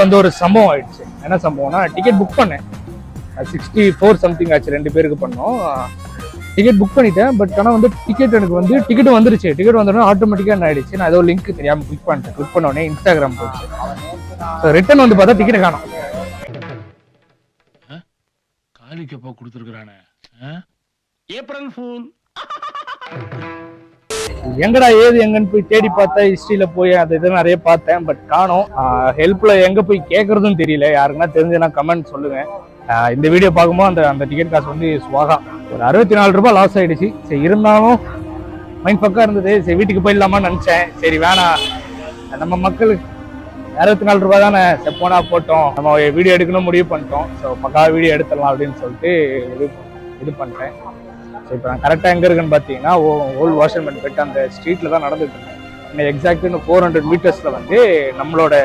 வந்து ஒரு சம்பவம் ஆயிடுச்சு. என்ன சம்பவம்னா, டிக்கெட் புக் பண்ணேன். 64 சம்திங் ஆச்சு, 2 பேருக்கு பண்ணோம். டிக்கெட் புக் பண்ணிட்டேன். பட் ஆனால் வந்து டிக்கெட் எனக்கு வந்து டிக்கெட் வந்துருச்சு. டிக்கெட் வந்தோடனே ஆட்டோமேட்டிக்காக என்ன ஆயிடுச்சு, நான் ஏதோ லிங்க் தெரியாமல் கிளிக் பண்ணிட்டேன். கிளிக் பண்ண உடனே இன்ஸ்டாகிராம் போச்சு. ஸோ ரிட்டர்ன் வந்து பார்த்தா டிக்கெட் காணோம். காலிக்கப்பா கொடுத்துருக்கானே ஏப்ரல் ஃபூல். எங்கடா ஏது எங்கன்னு போய் தேடி பார்த்தா ஹிஸ்ட்ரியில போய் அது இதெல்லாம் நிறைய பார்த்தேன். பட் காணோம். ஹெல்ப்ல எங்க போய் கேட்கறதும் தெரியல. யாருக்குன்னா தெரிஞ்சுன்னா கமெண்ட் சொல்லுங்க. இந்த வீடியோ பார்க்கும்போது அந்த டிக்கெட் காசு வந்து சுவாகா ஒரு 64 ரூபாய் லாஸ் ஆயிடுச்சு. சரி, இருந்தாலும் மைண்ட் பக்கா இருந்தது. சரி, வீட்டுக்கு போயிடலாமான்னு நினைச்சேன். சரி வேணாம், நம்ம மக்களுக்கு 64 ரூபாய் தானே, போனா போட்டோம், நம்ம வீடியோ எடுக்கணும் முடிவு பண்ணிட்டோம். ஸோ பக்கா வீடியோ எடுத்துடலாம் அப்படின்னு சொல்லிட்டு இது பண்ணிட்டேன். ஸோ இப்போ நான் கரெக்டாக எங்கே இருக்குன்னு பார்த்தீங்கன்னா, ஓல்டு வாஷர்மேன் பெட் அந்த ஸ்ட்ரீட்டில் தான் நடந்துட்டு இருக்கேன். எக்ஸாக்ட் 400 மீட்டர்ஸில் வந்து நம்மளோட